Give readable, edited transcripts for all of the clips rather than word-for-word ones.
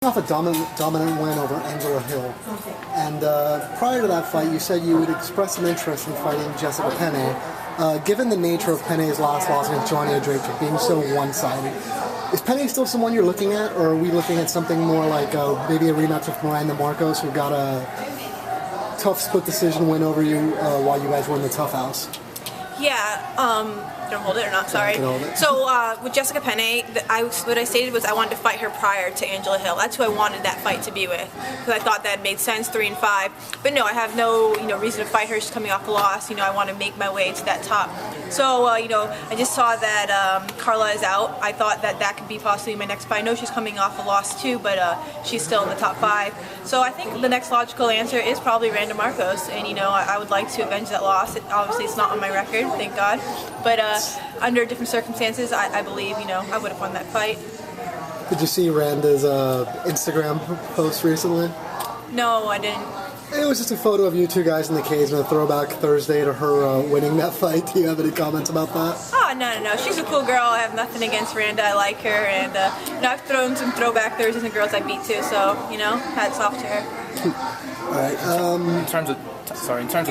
off a dominant win over Angela Hill. And prior to that fight, you said you would express an interest in fighting Jessica Penne. Given the nature of Penne's last loss against Joanna Jędrzejczyk being so one-sided, is Penne still someone you're looking at, or are we looking at something more like maybe a rematch with Miranda Marcos, who got a tough split decision win over you while you guys were in the Tough House? Yeah, don't hold it or not, sorry. So with Jessica Penne, what I stated was I wanted to fight her prior to Angela Hill. That's who I wanted that fight to be with, because I thought that made sense, 3-5. But no, I have no reason to fight her. She's coming off a loss. I want to make my way to that top. So I just saw that Carla is out. I thought that could be possibly my next fight. I know she's coming off a loss too, but she's still in the top 5. So I think the next logical answer is probably Miranda Marcos, and I would like to avenge that loss. Obviously, it's not on my record, thank God. But under different circumstances, I believe, I would have won that fight. Did you see Randa's Instagram post recently? No, I didn't. It was just a photo of you two guys in the cage and a throwback Thursday to her winning that fight. Do you have any comments about that? Oh, no. She's a cool girl. I have nothing against Randa. I like her. And I've thrown some throwback Thursdays and girls I beat too, so, hats off to her. All right. In terms of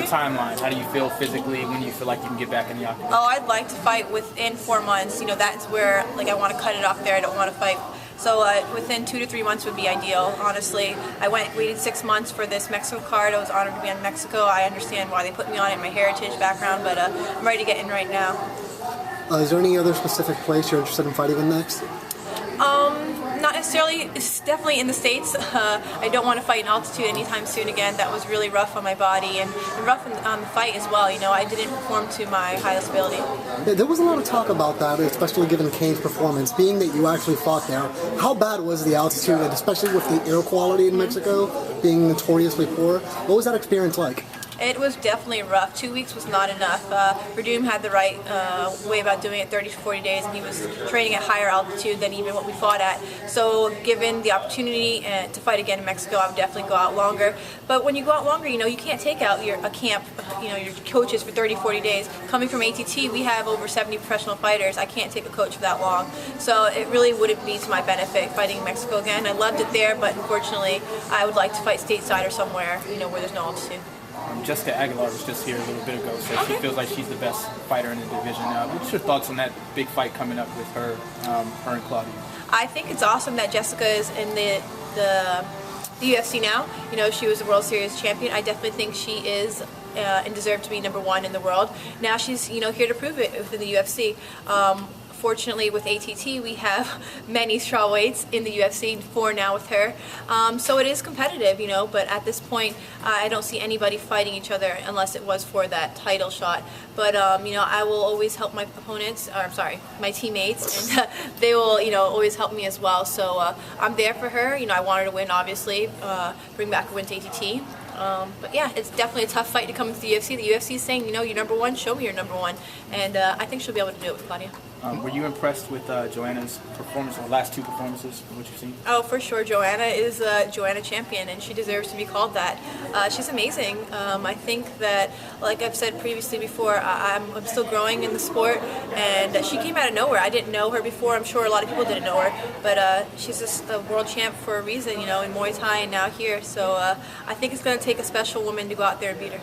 timeline, how do you feel physically when you feel like you can get back in the octagon? Oh, I'd like to fight within 4 months. That's where I want to cut it off there. I don't want to fight. So within 2 to 3 months would be ideal, honestly. I waited 6 months for this Mexico card. I was honored to be in Mexico. I understand why they put me on it, my heritage background, but I'm ready to get in right now. Is there any other specific place you're interested in fighting in next? Not necessarily. It's definitely in the States. I don't want to fight in altitude anytime soon again. That was really rough on my body and rough on the fight as well. I didn't perform to my highest ability. Yeah, there was a lot of talk about that, especially given Kane's performance. Being that you actually fought there, how bad was the altitude, and especially with the air quality in Mexico being notoriously poor? What was that experience like? It was definitely rough. 2 weeks was not enough. Verdum had the right way about doing it, 30 to 40 days, and he was training at higher altitude than even what we fought at. So given the opportunity to fight again in Mexico, I would definitely go out longer. But when you go out longer, you can't take out a camp, your coaches for 30, 40 days. Coming from ATT, we have over 70 professional fighters. I can't take a coach for that long. So it really wouldn't be to my benefit fighting in Mexico again. I loved it there, but unfortunately, I would like to fight stateside or somewhere, where there's no altitude. Jessica Aguilar was just here a little bit ago, so she feels like she's the best fighter in the division. What's your thoughts on that big fight coming up with her and Claudia? I think it's awesome that Jessica is in the UFC now. She was a World Series champion. I definitely think she is and deserves to be #1 in the world. Now she's here to prove it within the UFC. Fortunately, with ATT, we have many strawweights in the UFC, 4 now with her. So it is competitive, but at this point, I don't see anybody fighting each other unless it was for that title shot. But, I will always help my opponents, my teammates, and they will, always help me as well. So I'm there for her. I want her to win, obviously, bring back a win to ATT. But yeah, it's definitely a tough fight to come into the UFC. The UFC is saying, you're #1, show me you're #1. And I think she'll be able to do it with Claudia. Were you impressed with Joanna's performance, or last 2 performances, from what you've seen? Oh, for sure. Joanna is a Joanna champion, and she deserves to be called that. She's amazing. I think that, like I've said previously before, I'm still growing in the sport, and she came out of nowhere. I didn't know her before. I'm sure a lot of people didn't know her, but she's just a world champ for a reason, in Muay Thai and now here. So I think it's going to take a special woman to go out there and beat her.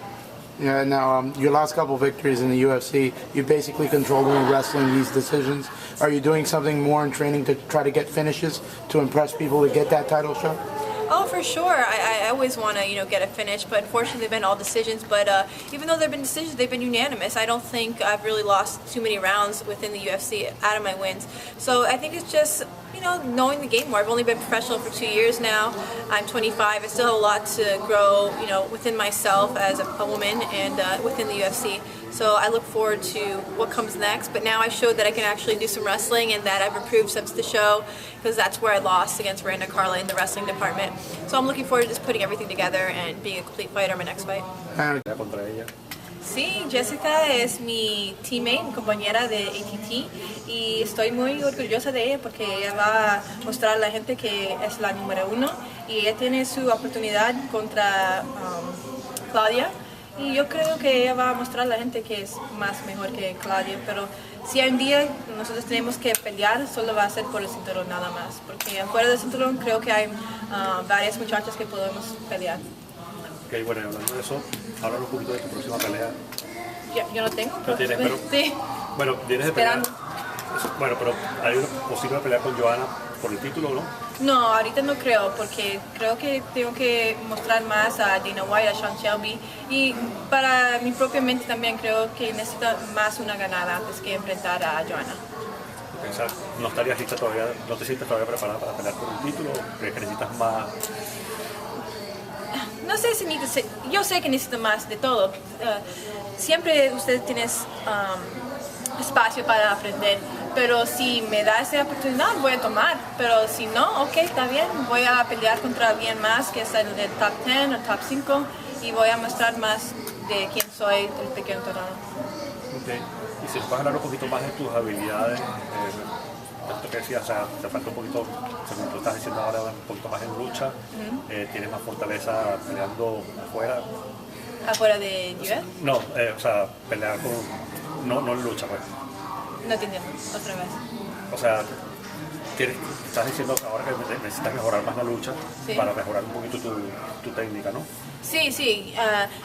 Yeah, now your last couple victories in the UFC, you basically controlled in wrestling these decisions. Are you doing something more in training to try to get finishes to impress people to get that title shot? Oh, for sure. I always want to, get a finish, but unfortunately they've been all decisions. But even though they've been decisions, they've been unanimous. I don't think I've really lost too many rounds within the UFC out of my wins. So I think it's just, knowing the game more. I've only been professional for 2 years now. I'm 25. I still have a lot to grow, within myself as a woman and within the UFC. So I look forward to what comes next. But now I showed that I can actually do some wrestling and that I've improved since the show, because that's where I lost against Miranda Carla in the wrestling department. So I'm looking forward to just putting everything together and being a complete fighter in my next fight. Sí, Jessica es mi teammate, mi compañera de ATT, y estoy muy orgullosa de ella porque ella va a mostrar a la gente que es la #1 y ella tiene su oportunidad contra Claudia. Y yo creo que ella va a mostrar a la gente que es más mejor que Claudia, pero si hay un día nosotros tenemos que pelear, solo va a ser por el cinturón nada más, porque afuera del cinturón creo que hay varias muchachas que podemos pelear. Ok, bueno, hablando de eso, háblanos un poquito de tu próxima pelea. Yo no tengo. No tienes, pero Sí. bueno, vienes de pelear. Esperando. Bueno, pero hay una posible pelea con Joanna por el título, ¿no? No, ahorita no creo, porque creo que tengo que mostrar más a Dana White, a Sean Shelby, y para mi propia mente también creo que necesito más una ganada antes que enfrentar a Joanna. O sea, no estarías lista todavía, no te sientes todavía preparada para pelear por un título, ¿crees que necesitas más? No sé si necesito, yo sé que necesito más de todo. Siempre usted tiene espacio para aprender, pero si me da esa oportunidad voy a tomar, pero si no, ok, está bien, voy a pelear contra alguien más que está en el top 10 o top 5 y voy a mostrar más de quién soy del pequeño tornado. Okay. Y si puedes hablar un poquito más de tus habilidades, esto que decías, o sea, te falta un poquito, según tú estás diciendo ahora, un poquito más en lucha, tienes más fortaleza peleando afuera. ¿Afuera de UFC? No, o sea, pelear con, no en lucha, pues. No te entiendo, otra vez. O sea, estás diciendo ahora que necesitas mejorar más la lucha para mejorar un poquito tu técnica, ¿no? Sí,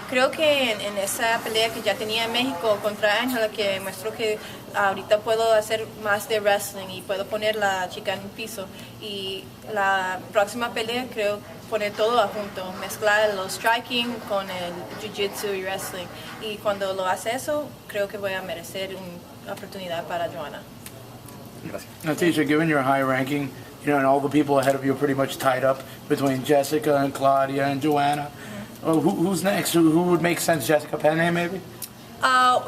creo que en esa pelea que ya tenía en México contra Ángela, que muestro que ahorita puedo hacer más de wrestling y puedo poner la chica en el piso. Y la próxima pelea creo poner todo junto, mezclar los striking con el jiu-jitsu y wrestling. Y cuando lo hace eso, creo que voy a merecer una oportunidad para Joanna. Gracias. Now, Tecia, given your high ranking, you know, and all the people ahead of you are pretty much tied up between Jessica and Claudia and Joanna. Who's next? Who would make sense? Jessica Penne, maybe?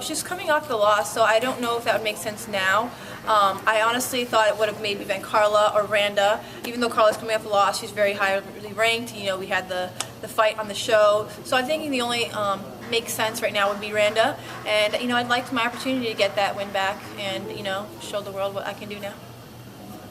She's coming off the loss, so I don't know if that would make sense now. I honestly thought it would have maybe been Carla or Randa. Even though Carla's coming off the loss, she's very highly ranked. You know, we had the fight on the show. So I'm thinking the only makes sense right now would be Randa. And, you know, I'd like my opportunity to get that win back and, you know, show the world what I can do now.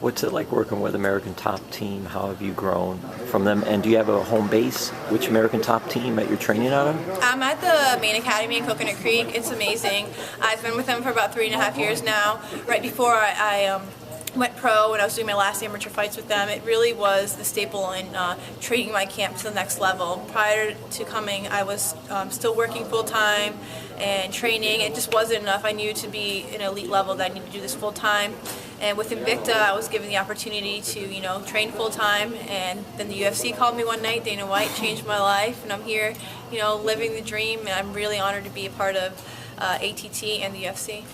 What's it like working with American Top Team? How have you grown from them? And do you have a home base? Which American Top Team that you're training out of? I'm at the main academy in Coconut Creek. It's amazing. I've been with them for about 3.5 years now. Right before I went pro when I was doing my last amateur fights with them, it really was the staple in taking my camp to the next level. Prior to coming, I was still working full-time and training. It just wasn't enough. I knew to be an elite level that I needed to do this full-time. And with Invicta, I was given the opportunity to, you know, train full-time. And then the UFC called me one night. Dana White changed my life, and I'm here, you know, living the dream. And I'm really honored to be a part of ATT and the UFC.